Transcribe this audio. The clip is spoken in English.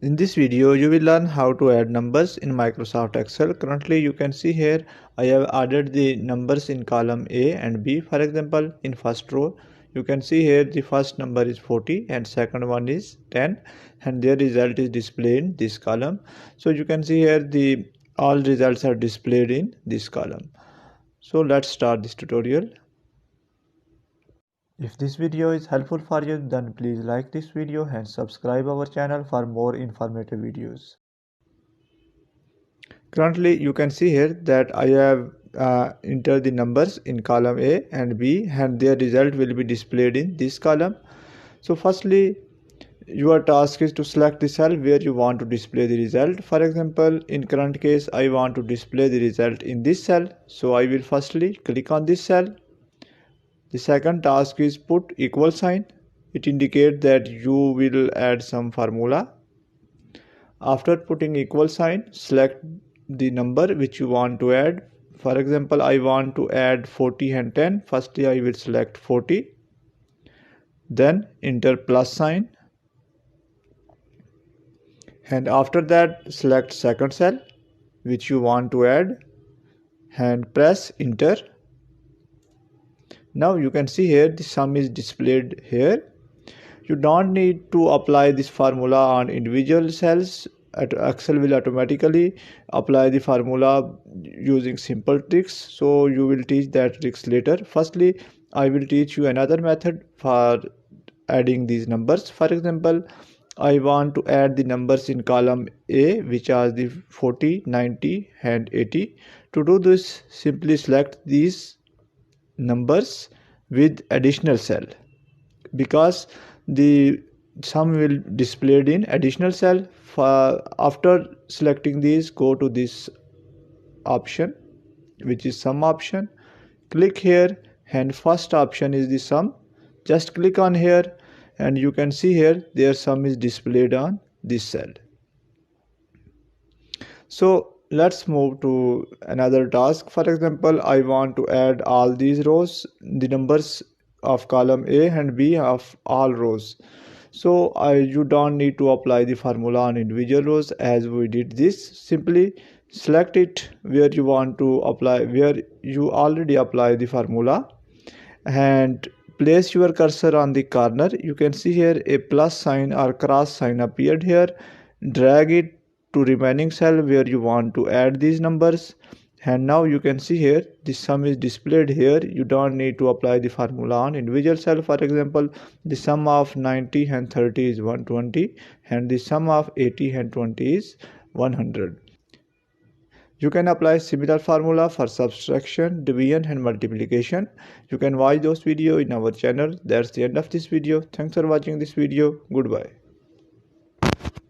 In this video, you will learn how to add numbers in Microsoft Excel. Currently, you can see here I have added the numbers in column A and B. For example, in first row, you can see here the first number is 40 and second one is 10, and their result is displayed in this column. So you can see here the all results are displayed in this column. So let's start this tutorial. If this video is helpful for you, then please like this video and subscribe our channel for more informative videos. Currently, you can see here that I have entered the numbers in column A and B, and their result will be displayed in this column. So firstly, your task is to select the cell where you want to display the result. For example, in current case, I want to display the result in this cell. So I will firstly click on this cell. The second task is put equal sign. It indicates that you will add some formula. After putting equal sign, select the number which you want to add. For example, I want to add 40 and 10. Firstly, I will select 40. Then enter plus sign. And after that, select second cell which you want to add and press enter. Now you can see here the sum is displayed here. You don't need to apply this formula on individual cells. Excel will automatically apply the formula using simple tricks. So you will teach that tricks later. Firstly, I will teach you another method for adding these numbers. For example, I want to add the numbers in column A, which are the 40, 90 and 80. To do this, simply select these numbers with additional cell, because the sum will displayed in additional cell. After selecting these, go to this option which is sum option. Click here and first option is the sum. Just click on here and you can see here their sum is displayed on this cell. So let's move to another task. For example, I want to add all these rows, the numbers of column A and B of all rows. So you don't need to apply the formula on individual rows as we did this. Simply select it where you want to apply, where you already apply the formula, and place your cursor on the corner. You can see here a plus sign or cross sign appeared here. Drag it to remaining cell where you want to add these numbers, and now you can see here the sum is displayed here. You don't need to apply the formula on individual cell. For example, the sum of 90 and 30 is 120 and the sum of 80 and 20 is 100. You can apply similar formula for subtraction, division and multiplication. You can watch those videos in our channel. That's the end of this video. Thanks for watching this video. Goodbye.